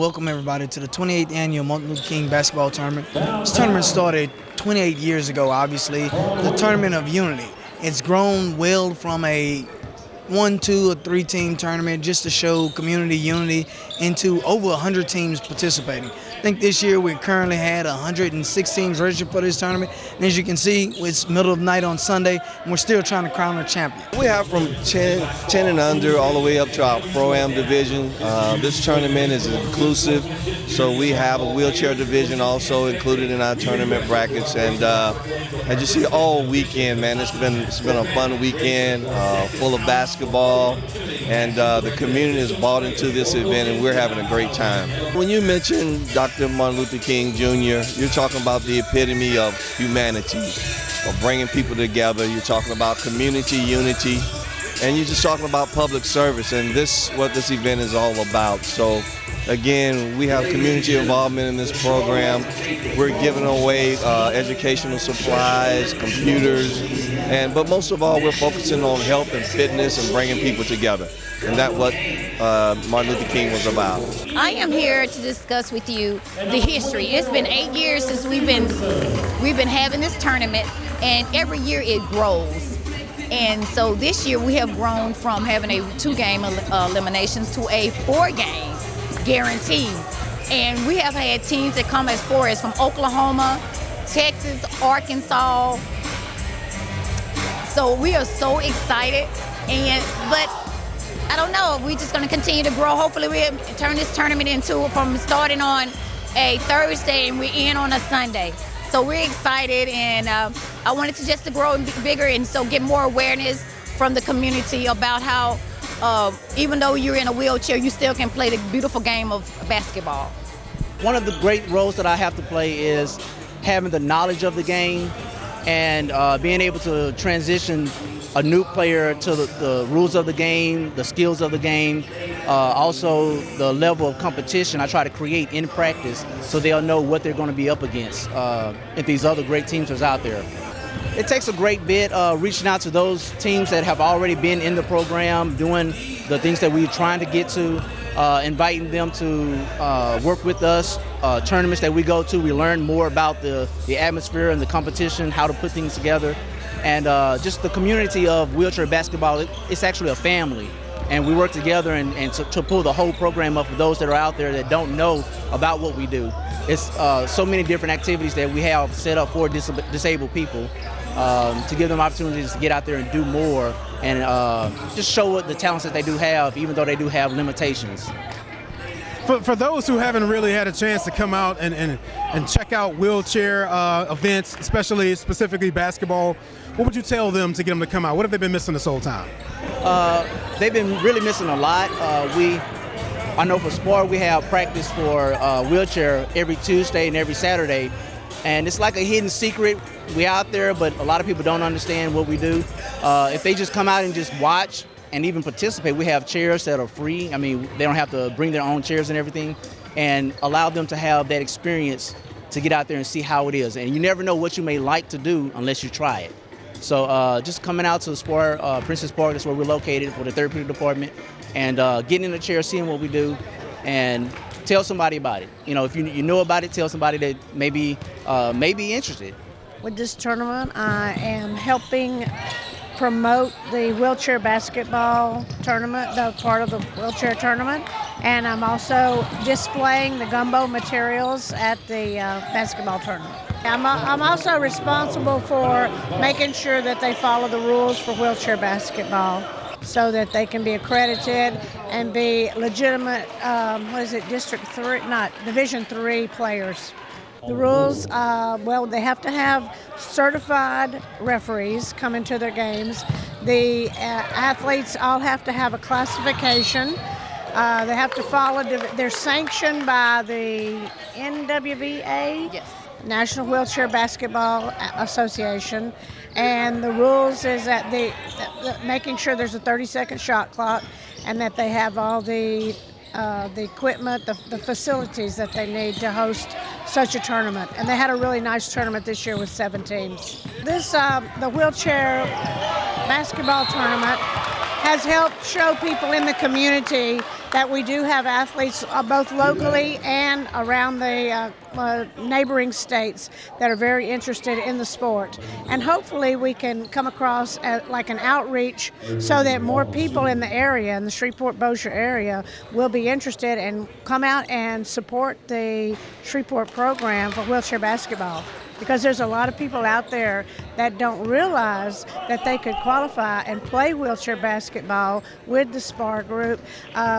welcome everybody to the 28th annual Martin Luther King basketball tournament. This tournament started 28 years ago, obviously, the Tournament of Unity. It's grown well from a 1, 2, or 3 team tournament just to show community unity into over 100 teams participating. I think this year we currently had 106 teams registered for this tournament. And as you can see, it's middle of the night on Sunday, and we're still trying to crown a champion. We have from 10 and under all the way up to our Pro-Am division. This tournament is inclusive, so we have a wheelchair division also included in our tournament brackets. And as you see all weekend, man, it's been a fun weekend, full of basketball, and the community has bought into this event, and we're having a great time. When you mention Dr. Martin Luther King Jr., you're talking about the epitome of humanity, of bringing people together. You're talking about community unity, and you're just talking about public service, and this is what this event is all about. So again, we have community involvement in this program. We're giving away educational supplies, computers, but most of all, we're focusing on health and fitness and bringing people together. And that's what Martin Luther King was about. I am here to discuss with you the history. It's been 8 years since we've been having this tournament, and every year it grows. And so this year we have grown from having a 2-game eliminations to a 4-game guarantee. And we have had teams that come as far as from Oklahoma, Texas, Arkansas. So we are so excited, but I don't know, we're just going to continue to grow. Hopefully we'll turn this tournament into from starting on a Thursday and we're in on a Sunday. So we're excited, and I wanted to just to grow and be bigger, and so get more awareness from the community about how even though you're in a wheelchair, you still can play the beautiful game of basketball. One of the great roles that I have to play is having the knowledge of the game and being able to transition a new player to the rules of the game, the skills of the game, also the level of competition I try to create in practice so they'll know what they're going to be up against if these other great teams that's out there. It takes a great bit reaching out to those teams that have already been in the program, doing the things that we're trying to get to, inviting them to work with us, tournaments that we go to. We learn more about the atmosphere and the competition, how to put things together. And just the community of wheelchair basketball, it's actually a family. And we work together and to pull the whole program up for those that are out there that don't know about what we do. It's so many different activities that we have set up for disabled people to give them opportunities to get out there and do more and just show what the talents that they do have, even though they do have limitations. For those who haven't really had a chance to come out and check out wheelchair events, specifically basketball, what would you tell them to get them to come out? What have they been missing this whole time? They've been really missing a lot. I know for sport we have practice for wheelchair every Tuesday and every Saturday, and it's like a hidden secret. We're out there, but a lot of people don't understand what we do. If they just come out and just watch and even participate, we have chairs that are free. I mean, they don't have to bring their own chairs and everything, and allow them to have that experience to get out there and see how it is. And you never know what you may like to do unless you try it. So just coming out to the sport, Princess Park, that's where we're located for the therapeutic department, and getting in the chair, seeing what we do, and tell somebody about it. You know, if you know about it, tell somebody that may be interested. With this tournament, I am helping promote the wheelchair basketball tournament, the part of the wheelchair tournament, and I'm also displaying the gumbo materials at the basketball tournament. I'm also responsible for making sure that they follow the rules for wheelchair basketball so that they can be accredited and be legitimate, Division III players. The rules, they have to have certified referees come into their games. The athletes all have to have a classification. They have to follow, they're sanctioned by the NWBA, Yes. National Wheelchair Basketball Association. And the rules is that making sure there's a 30-second shot clock and that they have all the equipment, the facilities that they need to host such a tournament. And they had a really nice tournament this year with 7 teams. The wheelchair basketball tournament has helped show people in the community that we do have athletes both locally and around the neighboring states that are very interested in the sport. And hopefully we can come across like an outreach so that more people in the area, in the Shreveport-Bossier area, will be interested and come out and support the Shreveport program for wheelchair basketball. Because there's a lot of people out there that don't realize that they could qualify and play wheelchair basketball with the SPAR group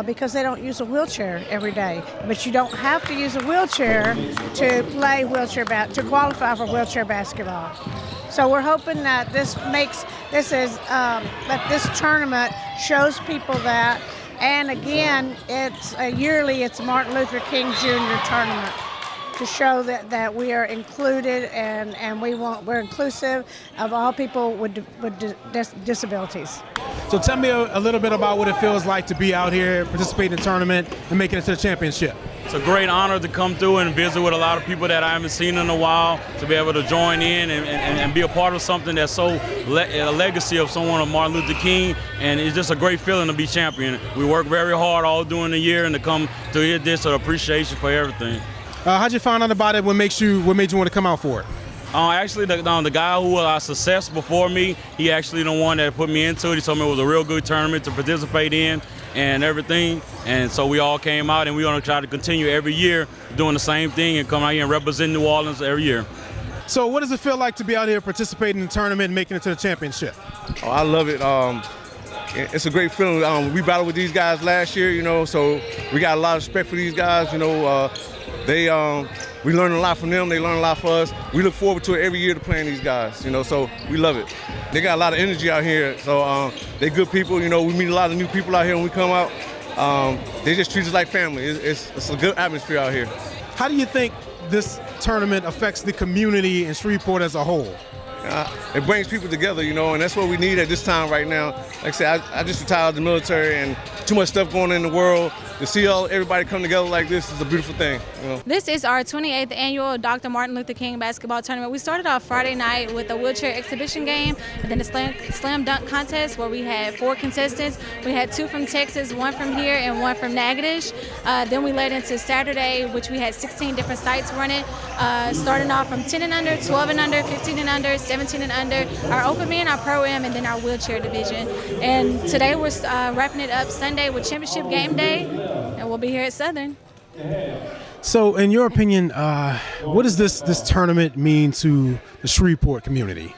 because they don't use a wheelchair every day. But you don't have to use a wheelchair to play to qualify for wheelchair basketball. So we're hoping that this tournament shows people that. And again, it's Martin Luther King Jr. tournament, to show that we are included and we're inclusive of all people with disabilities. So tell me a little bit about what it feels like to be out here, participating in the tournament, and making it to the championship. It's a great honor to come through and visit with a lot of people that I haven't seen in a while, to be able to join in and be a part of something that's a legacy of someone of Martin Luther King, and it's just a great feeling to be champion. We work very hard all during the year, and to come to hear this, so appreciation for everything. How'd you find out about it? What made you want to come out for it? Actually, the guy who was our success before me, he actually the one that put me into it. He told me it was a real good tournament to participate in and everything. And so we all came out, and we're going to try to continue every year doing the same thing and come out here and represent New Orleans every year. So what does it feel like to be out here participating in the tournament and making it to the championship? Oh, I love it. It's a great feeling. We battled with these guys last year, so we got a lot of respect for these guys, we learn a lot from them. They learn a lot from us. We look forward to it every year to playing these guys, so we love it. They got a lot of energy out here, so they're good people. We meet a lot of new people out here when we come out. They just treat us like family. It's a good atmosphere out here. How do you think this tournament affects the community in Shreveport as a whole? It brings people together, and that's what we need at this time right now. Like I said, I just retired out of the military, and too much stuff going on in the world. To see everybody come together like this is a beautiful thing. This is our 28th annual Dr. Martin Luther King basketball tournament. We started off Friday night with a wheelchair exhibition game, and then a slam dunk contest where we had 4 contestants. We had 2 from Texas, 1 from here, and 1 from Natchitoches. Then we led into Saturday, which we had 16 different sites running, starting off from 10 and under, 12 and under, 15 and under, 17 and under, our open man, our pro-am, and then our wheelchair division. And today we're wrapping it up Sunday with championship game day, and we'll be here at Southern. So in your opinion, what does this tournament mean to the Shreveport community?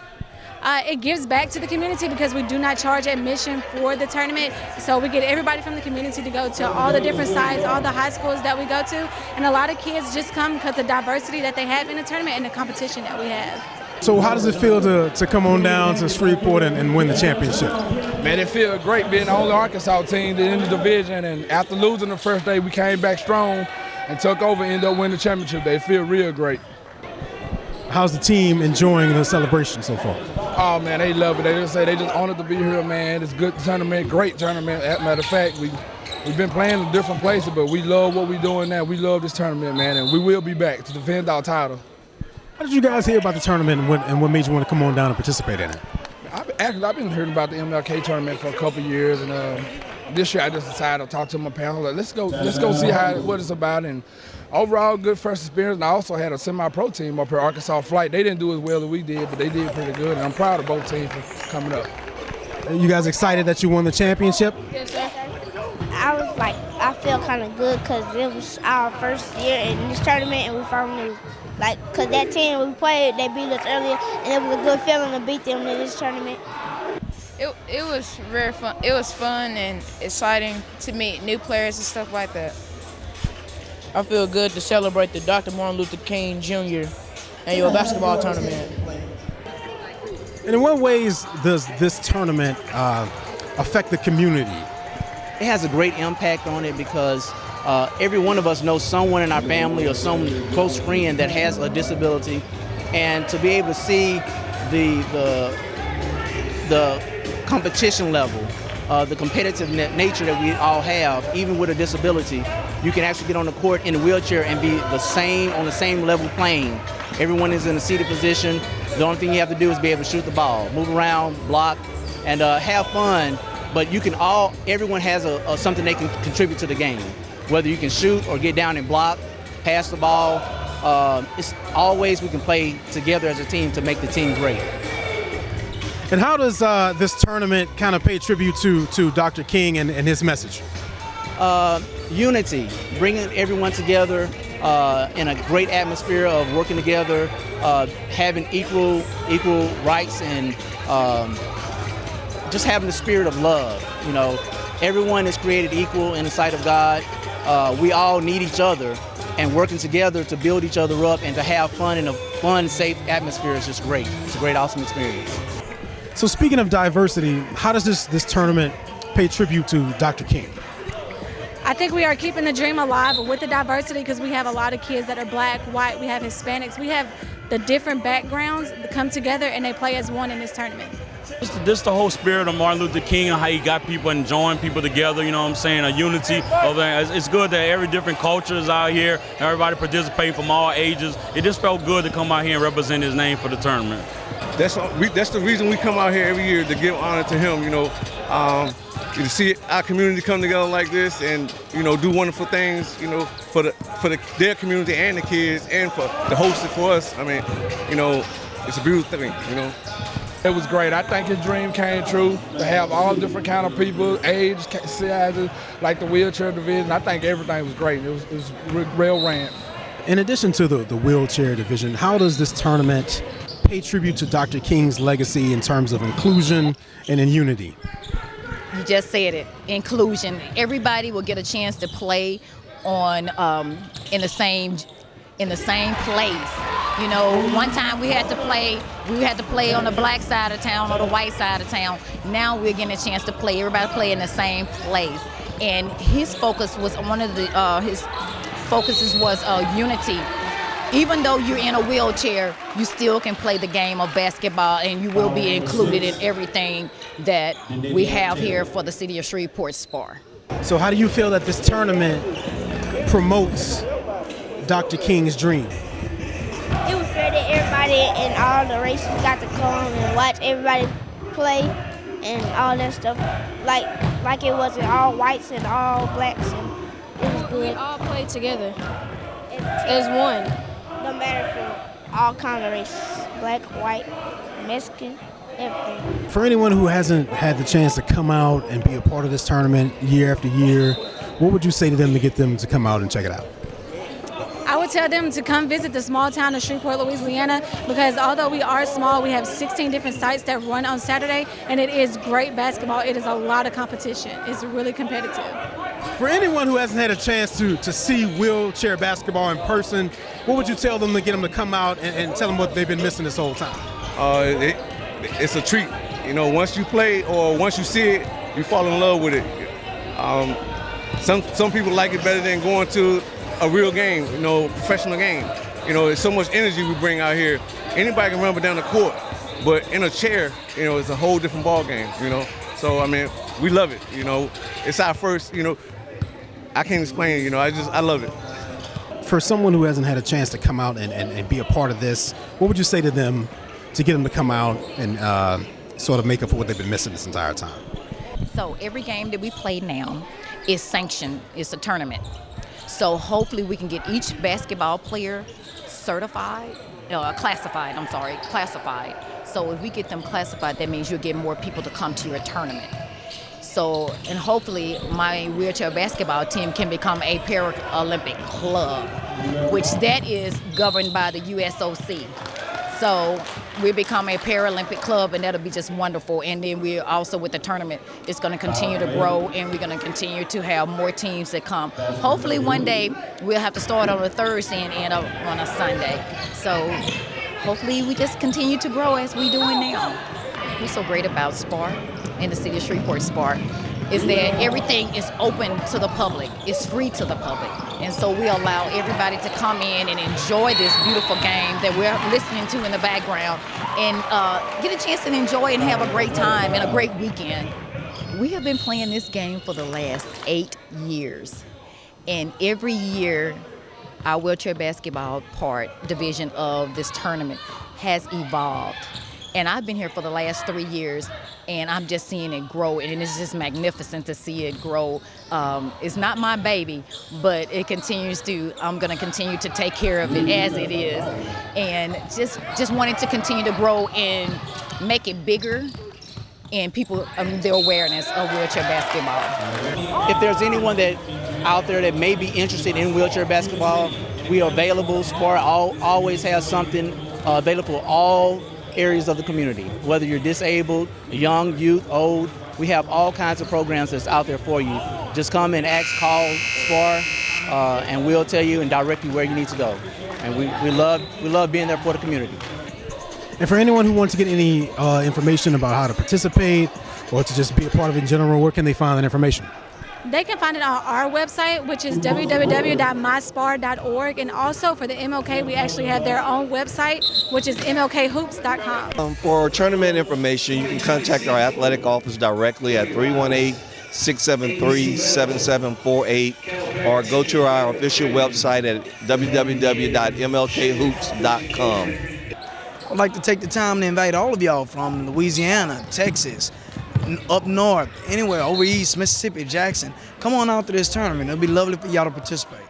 It gives back to the community because we do not charge admission for the tournament. So we get everybody from the community to go to all the different sites, all the high schools that we go to. And a lot of kids just come because of the diversity that they have in the tournament and the competition that we have. So how does it feel to come on down to Shreveport and win the championship? Man, it feels great being the only Arkansas team in the division. And after losing the first day, we came back strong and took over and ended up winning the championship. They feel real great. How's the team enjoying the celebration so far? Oh, man, they love it. They just say they just honored to be here, man. It's a good tournament, great tournament. As a matter of fact, we've been playing in different places, but we love what we're doing now. We love this tournament, man, and we will be back to defend our title. How did you guys hear about the tournament and what made you want to come on down and participate in it? I've been hearing about the MLK tournament for a couple of years, and this year I just decided to talk to my pal. Like, let's go see what it's about. And overall, good first experience. And I also had a semi-pro team up here, Arkansas Flight. They didn't do as well as we did, but they did pretty good. And I'm proud of both teams for coming up. Are you guys excited that you won the championship? Yes, sir. I feel kind of good because it was our first year in this tournament, and we finally, because that team we played, they beat us earlier, and it was a good feeling to beat them in this tournament. It was very fun. It was fun and exciting to meet new players and stuff like that. I feel good to celebrate the Dr. Martin Luther King Jr. annual basketball tournament. And in what ways does this tournament affect the community? It has a great impact on it because every one of us knows someone in our family or some close friend that has a disability, and to be able to see the competition level, the competitive nature that we all have, even with a disability, you can actually get on the court in a wheelchair and be on the same level playing. Everyone is in a seated position. The only thing you have to do is be able to shoot the ball, move around, block, and have fun but everyone has something they can contribute to the game. Whether you can shoot or get down and block, pass the ball, it's always we can play together as a team to make the team great. And how does this tournament kind of pay tribute to Dr. King and his message? Unity, bringing everyone together in a great atmosphere of working together, having equal rights, and just having the spirit of love. You know, everyone is created equal in the sight of God. We all need each other, and working together to build each other up and to have fun in a fun, safe atmosphere is just great. It's a great, awesome experience. So speaking of diversity, how does this tournament pay tribute to Dr. King? I think we are keeping the dream alive with the diversity because we have a lot of kids that are black, white, we have Hispanics, we have the different backgrounds that come together and they play as one in this tournament. This the whole spirit of Martin Luther King and how he got people and joined people together, you know what I'm saying, a unity. It's good that every different culture is out here, everybody participating from all ages. It just felt good to come out here and represent his name for the tournament. That's the reason we come out here every year, to give honor to him, you know. To see our community come together like this and, you know, do wonderful things, you know, for their community and the kids, and to host it for us. I mean, you know, it's a beautiful thing, you know. It was great. I think his dream came true, to have all different kind of people, age, sizes, like the wheelchair division. I think everything was great. It was real ran. In addition to the wheelchair division, how does this tournament pay tribute to Dr. King's legacy in terms of inclusion and in unity? You just said it, inclusion. Everybody will get a chance to play on in the same place. You know, one time we had to play on the black side of town or the white side of town. Now we're getting a chance to play. Everybody play in the same place. And his focus was his focuses was unity. Even though you're in a wheelchair, you still can play the game of basketball, and you will be included in everything that we have here for the city of Shreveport SPAR. So how do you feel that this tournament promotes Dr. King's dream? It was fair that everybody in all the races got to come and watch everybody play and all that stuff. Like it wasn't all whites and all blacks, and it was good. We all played together as one. No matter for all kind of races, black, white, Mexican, everything. For anyone who hasn't had the chance to come out and be a part of this tournament year after year, what would you say to them to get them to come out and check it out? I would tell them to come visit the small town of Shreveport, Louisiana, because although we are small, we have 16 different sites that run on Saturday, and it is great basketball. It is a lot of competition. It's really competitive. For anyone who hasn't had a chance to see wheelchair basketball in person, what would you tell them to get them to come out and tell them what they've been missing this whole time? It's a treat. You know, once you play or once you see it, you fall in love with it. Some people like it better than going to a real game, you know, professional game. You know, it's so much energy we bring out here. Anybody can run down the court, but in a chair, you know, it's a whole different ball game, you know. So, I mean, we love it, you know. It's our first, you know, I can't explain it, you know, I love it. For someone who hasn't had a chance to come out and be a part of this, what would you say to them to get them to come out and sort of make up for what they've been missing this entire time? So every game that we play now is sanctioned. It's a tournament. So hopefully we can get each basketball player classified. So if we get them classified, that means you'll get more people to come to your tournament. So, and hopefully my wheelchair basketball team can become a Paralympic club, which that is governed by the USOC. So we become a Paralympic club, and that'll be just wonderful. And then we're also with the tournament, it's going to continue to grow, and we're going to continue to have more teams that come. Hopefully one day we'll have to start on a Thursday and end up on a Sunday. So hopefully we just continue to grow as we're doing now. What's so great about SPAR in the city of Shreveport SPAR is that everything is open to the public. It's free to the public. And so we allow everybody to come in and enjoy this beautiful game that we're listening to in the background and get a chance to enjoy and have a great time and a great weekend. We have been playing this game for the last 8 years. And every year, our wheelchair basketball division of this tournament has evolved. And I've been here for the last 3 years. and I'm just seeing it grow, and it's just magnificent to see it grow. It's not my baby, but it continues to. I'm going to continue to take care of it as it is, and just wanting to continue to grow and make it bigger, and people their awareness of wheelchair basketball. If there's anyone that out there that may be interested in wheelchair basketball, we are available. Sport always has something available for all areas of the community, whether you're disabled, young, youth, old. We have all kinds of programs that's out there for you. Just come and ask, call, spar, and we'll tell you and direct you where you need to go. And we love being there for the community. And for anyone who wants to get any information about how to participate or to just be a part of it in general, where can they find that information? They can find it on our website, which is www.myspar.org. And also for the MLK, we actually have their own website, which is mlkhoops.com. For tournament information, you can contact our athletic office directly at 318-673-7748 or go to our official website at www.mlkhoops.com. I'd like to take the time to invite all of y'all from Louisiana, Texas, up north, anywhere, over east, Mississippi, Jackson. Come on out to this tournament. It'll be lovely for y'all to participate.